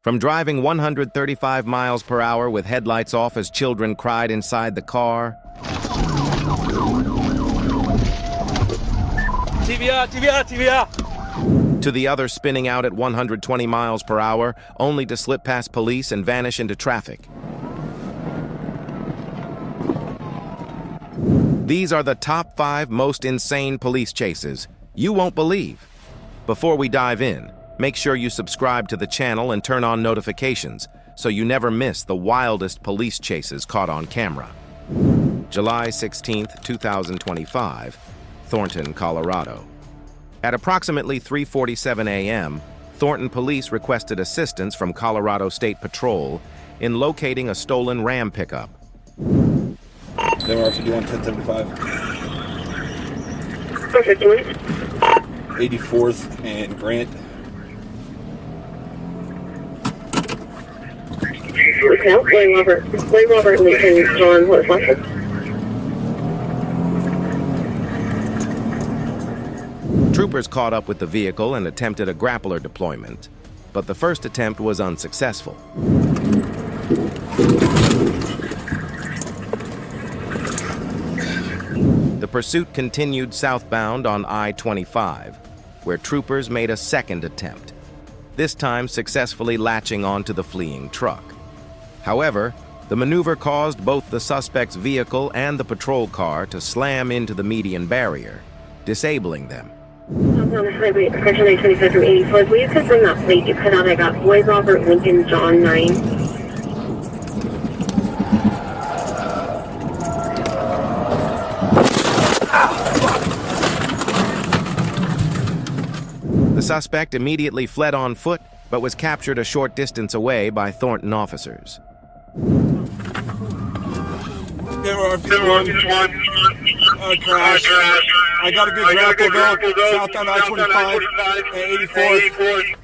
From driving 135 miles per hour with headlights off as children cried inside the car, TVR, TVR, TVR! To the other spinning out at 120 miles per hour, only to slip past police and vanish into traffic. These are the top 5 most insane police chases you won't believe. Before we dive in, make sure you subscribe to the channel and turn on notifications so you never miss the wildest police chases caught on camera. July 16, 2025, Thornton, Colorado. At approximately 3:47 a.m., Thornton police requested assistance from Colorado State Patrol in locating a stolen Ram pickup. They were RFD 1075. Perfect, 84th and Grant. Now, Blaine Robert, Lincoln, John, what is left? Troopers caught up with the vehicle and attempted a grappler deployment, but the first attempt was unsuccessful. The pursuit continued southbound on I-25, where troopers made a second attempt, this time successfully latching onto the fleeing truck. However, the maneuver caused both the suspect's vehicle and the patrol car to slam into the median barrier, disabling them. On the highway, section 825 from 84. Will you confirm that plate you put out? I got Boy Robert Lincoln John 9. The suspect immediately fled on foot, but was captured a short distance away by Thornton officers. They were RFD 1. Crash. I got a good grapple though. Southbound I-25 and 84th.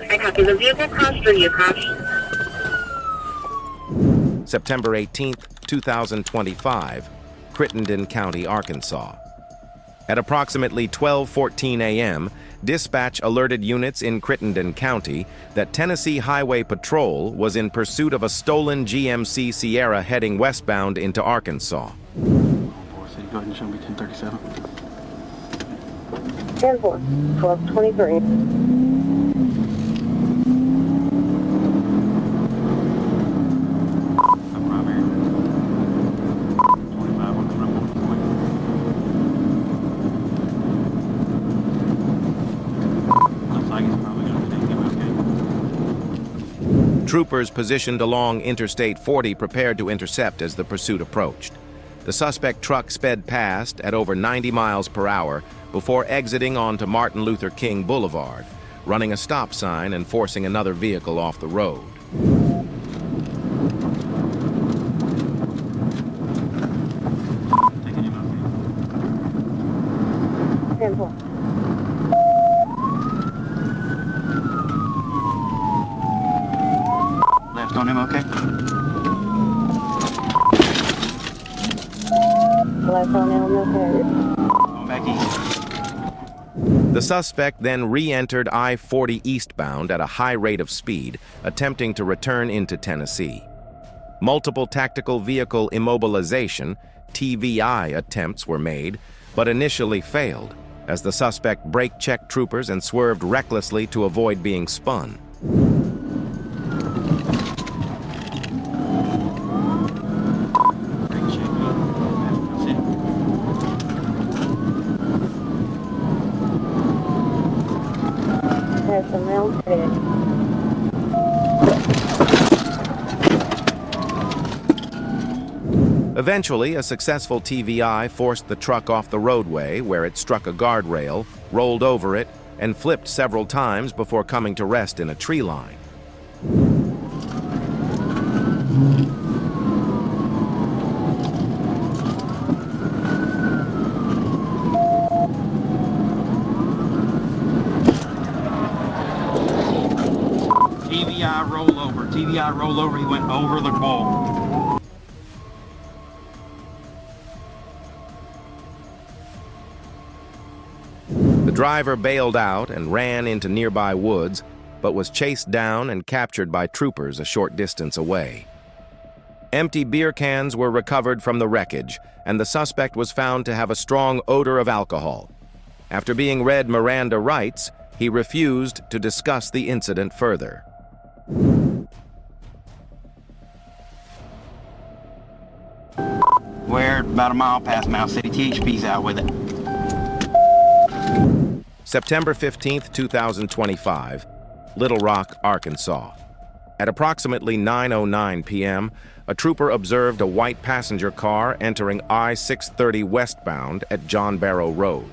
I copy. The vehicle crashed or you crashed? September 18, 2025, Crittenden County, Arkansas. At approximately 12:14 a.m., dispatch alerted units in Crittenden County that Tennessee Highway Patrol was in pursuit of a stolen GMC Sierra heading westbound into Arkansas. So you go ahead and show me 1037. 10-4, 1223. Troopers positioned along Interstate 40 prepared to intercept as the pursuit approached. The suspect truck sped past at over 90 miles per hour before exiting onto Martin Luther King Boulevard, running a stop sign and forcing another vehicle off the road. Left on him, okay? Left on him, okay. Going back east. The suspect then re-entered I-40 eastbound at a high rate of speed, attempting to return into Tennessee. Multiple tactical vehicle immobilization, TVI, attempts were made, but initially failed, as the suspect brake-checked troopers and swerved recklessly to avoid being spun. Eventually, a successful TVI forced the truck off the roadway, where it struck a guardrail, rolled over it, and flipped several times before coming to rest in a tree line. TVI rollover, he went over the ball. The driver bailed out and ran into nearby woods, but was chased down and captured by troopers a short distance away. Empty beer cans were recovered from the wreckage, and the suspect was found to have a strong odor of alcohol. After being read Miranda rights, he refused to discuss the incident further. We're about a mile past Mound City. THP's out with it. September 15th, 2025, Little Rock, Arkansas. At approximately 9:09 p.m., a trooper observed a white passenger car entering I-630 westbound at John Barrow Road.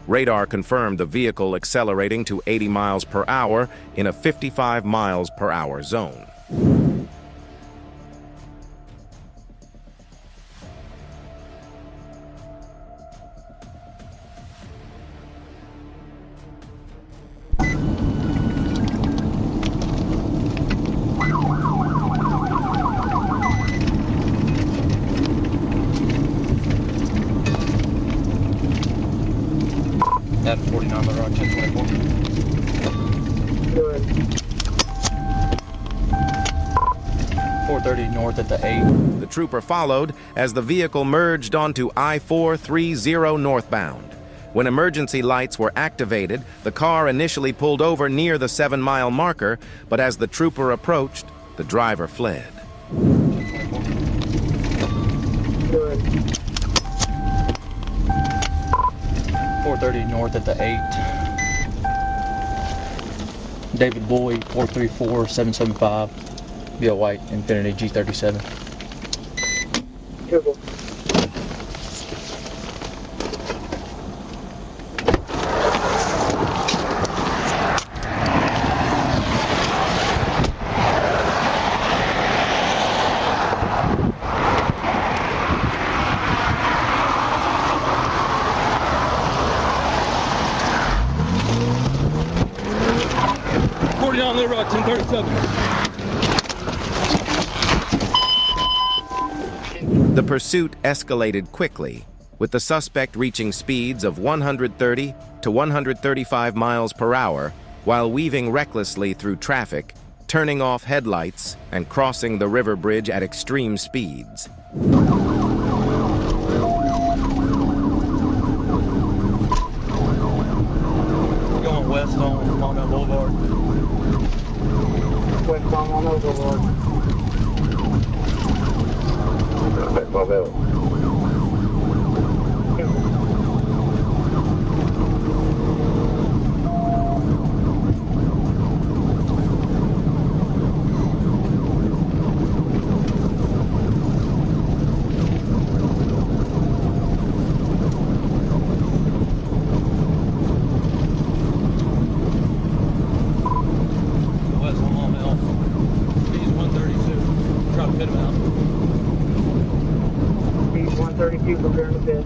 Radar confirmed the vehicle accelerating to 80 miles per hour in a 55 miles per hour zone. At 49 Little Rock, 1024. Good. 430 north at the 8. The trooper followed as the vehicle merged onto I-430 northbound. When emergency lights were activated, the car initially pulled over near the 7-mile marker, but as the trooper approached, the driver fled. Good. 430 north at the 8. David Boyd, 434-775. Via white Infiniti G37. Google. On Little Rock, 1037. The pursuit escalated quickly, with the suspect reaching speeds of 130 to 135 miles per hour while weaving recklessly through traffic, turning off headlights, and crossing the river bridge at extreme speeds. Going west on Springdale Boulevard. Westbound on Overlord. West on Long Hill. Speed's 132. Try to pit him out. Speed 132, preparing to pit.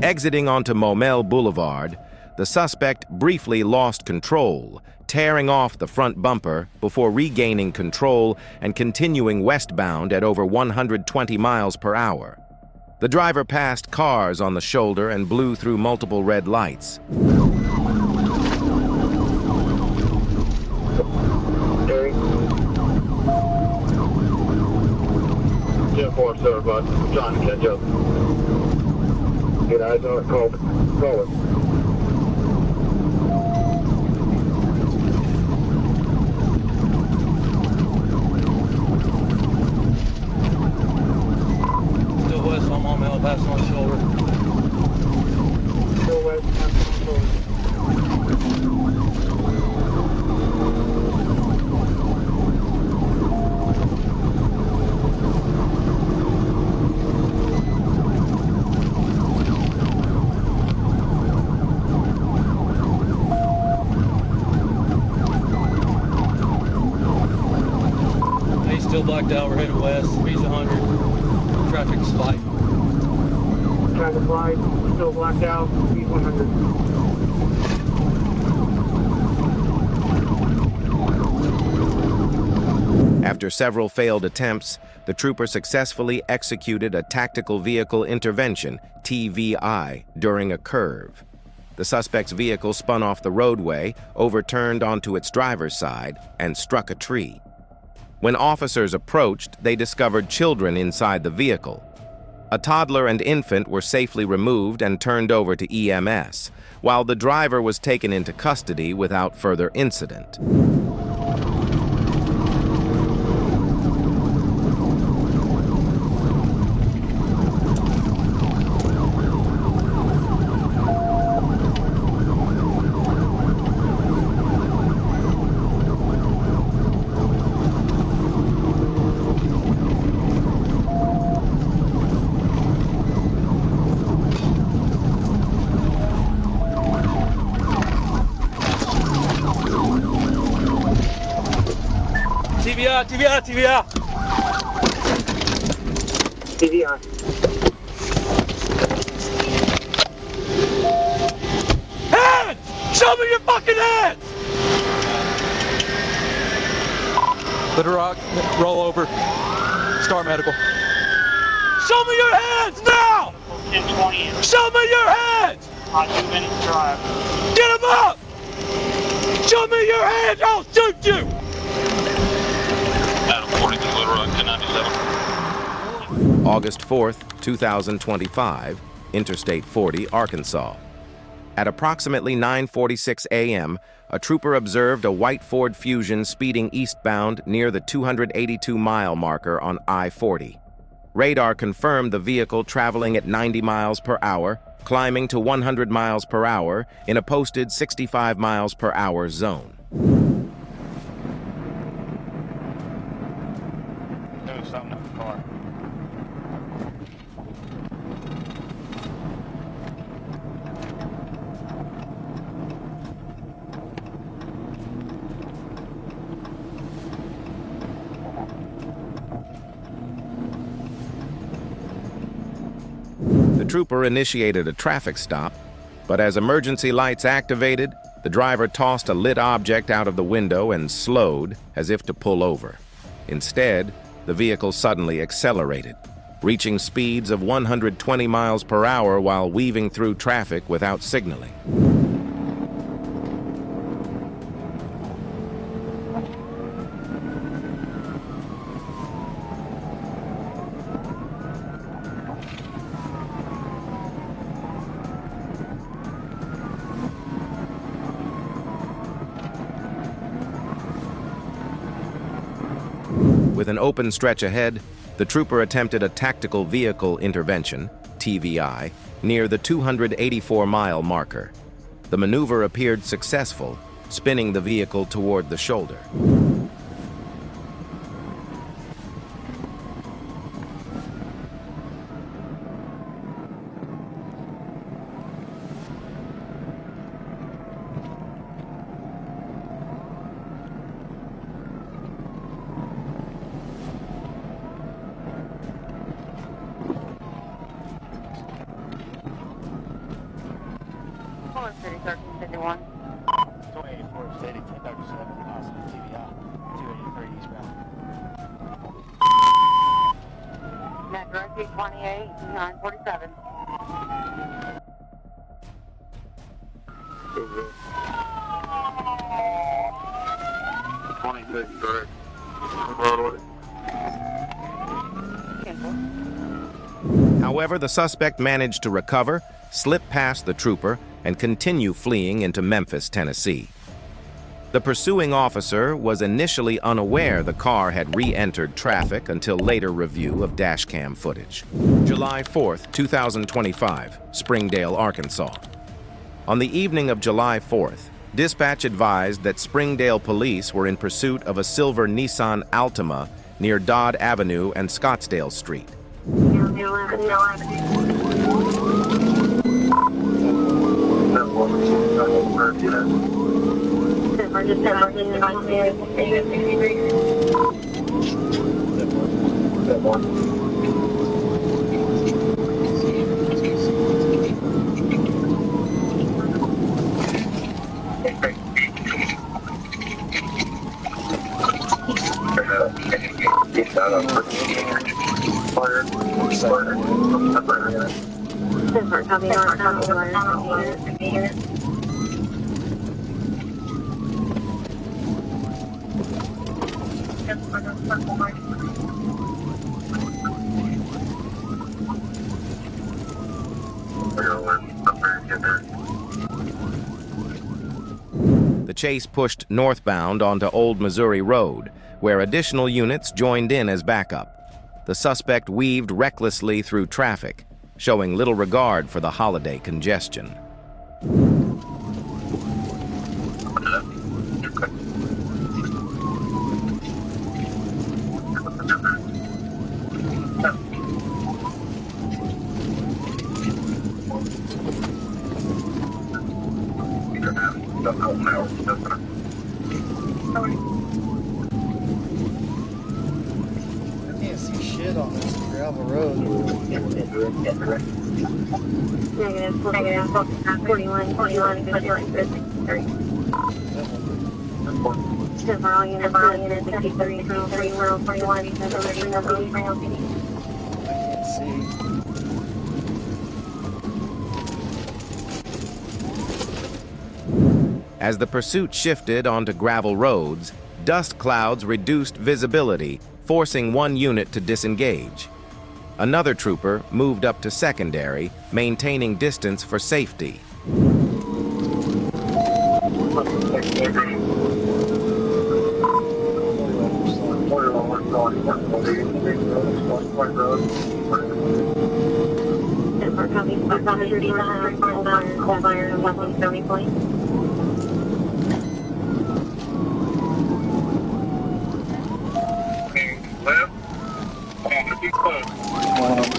Exiting onto Momel Boulevard, the suspect briefly lost control, tearing off the front bumper before regaining control and continuing westbound at over 120 miles per hour. The driver passed cars on the shoulder and blew through multiple red lights. Gary. 10-4, sir, bud. I'm trying to catch up. Get eyes on it, call it. Still west on Long Hill, passing on the shoulder. Still west, passing on shoulder. Still blacked out, we're headed west, speed's 100. Traffic's light. Traffic the flight, still blacked out, speed 100. After several failed attempts, the trooper successfully executed a tactical vehicle intervention, TVI, during a curve. The suspect's vehicle spun off the roadway, overturned onto its driver's side, and struck a tree. When officers approached, they discovered children inside the vehicle. A toddler and infant were safely removed and turned over to EMS, while the driver was taken into custody without further incident. TVI! TVI. Hands! Show me your fucking hands! Let her rock, roll over. Star medical. Show me your hands now! 10:20. Show me your hands! On 2 minutes drive. Get him up! Show me your hands! I'll shoot you! Adam 42, Little Rock, 1097. August 4th, 2025, Interstate 40, Arkansas. At approximately 9:46 a.m., a trooper observed a white Ford Fusion speeding eastbound near the 282-mile marker on I-40. Radar confirmed the vehicle traveling at 90 miles per hour, climbing to 100 miles per hour in a posted 65 miles per hour zone. Do something with the car. The trooper initiated a traffic stop, but as emergency lights activated, the driver tossed a lit object out of the window and slowed as if to pull over. Instead, the vehicle suddenly accelerated, reaching speeds of 120 miles per hour while weaving through traffic without signaling. With an open stretch ahead, the trooper attempted a tactical vehicle intervention, TVI, near the 284-mile marker. The maneuver appeared successful, spinning the vehicle toward the shoulder. City 1351. 284 Steady, 1037, Austin, TVI, 283 eastbound. Net direct 828, 947. Direct. Broadway. However, the suspect managed to recover, slip past the trooper, and continue fleeing into Memphis, Tennessee. The pursuing officer was initially unaware the car had re-entered traffic until later review of dashcam footage. July 4th, 2025, Springdale, Arkansas. On the evening of July 4th, dispatch advised that Springdale police were in pursuit of a silver Nissan Altima near Dodd Avenue and Scottsdale Street. Copy, The chase pushed northbound onto Old Missouri Road, where additional units joined in as backup. The suspect weaved recklessly through traffic, showing little regard for the holiday congestion. I can't see shit on this gravel road. negative, 41, 53. For all units, 63, 23, 41, I can't see. As the pursuit shifted onto gravel roads, dust clouds reduced visibility, forcing one unit to disengage. Another trooper moved up to secondary, maintaining distance for safety.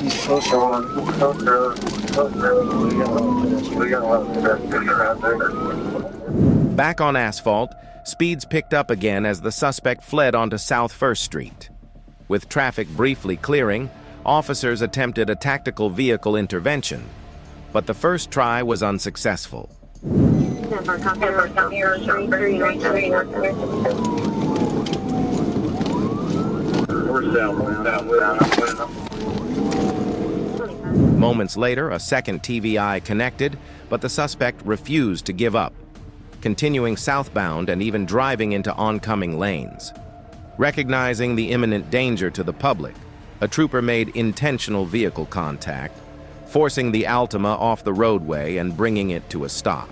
He's closer. Back on asphalt, speeds picked up again as the suspect fled onto South First Street. With traffic briefly clearing, officers attempted a tactical vehicle intervention, but the first try was unsuccessful. Moments later, a second TVI connected, but the suspect refused to give up, continuing southbound and even driving into oncoming lanes. Recognizing the imminent danger to the public, a trooper made intentional vehicle contact, forcing the Altima off the roadway and bringing it to a stop.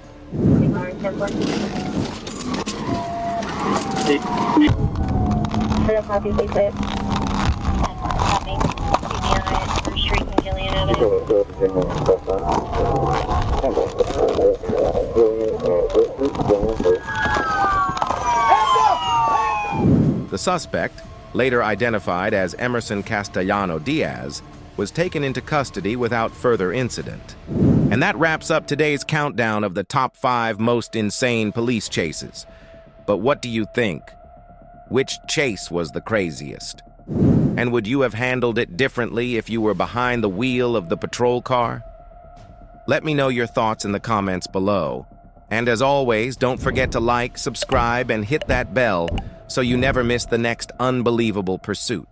The suspect, later identified as Emerson Castellano Diaz, was taken into custody without further incident. And that wraps up today's countdown of the top 5 most insane police chases. But what do you think? Which chase was the craziest? And would you have handled it differently if you were behind the wheel of the patrol car? Let me know your thoughts in the comments below. And as always, don't forget to like, subscribe, and hit that bell so you never miss the next unbelievable pursuit.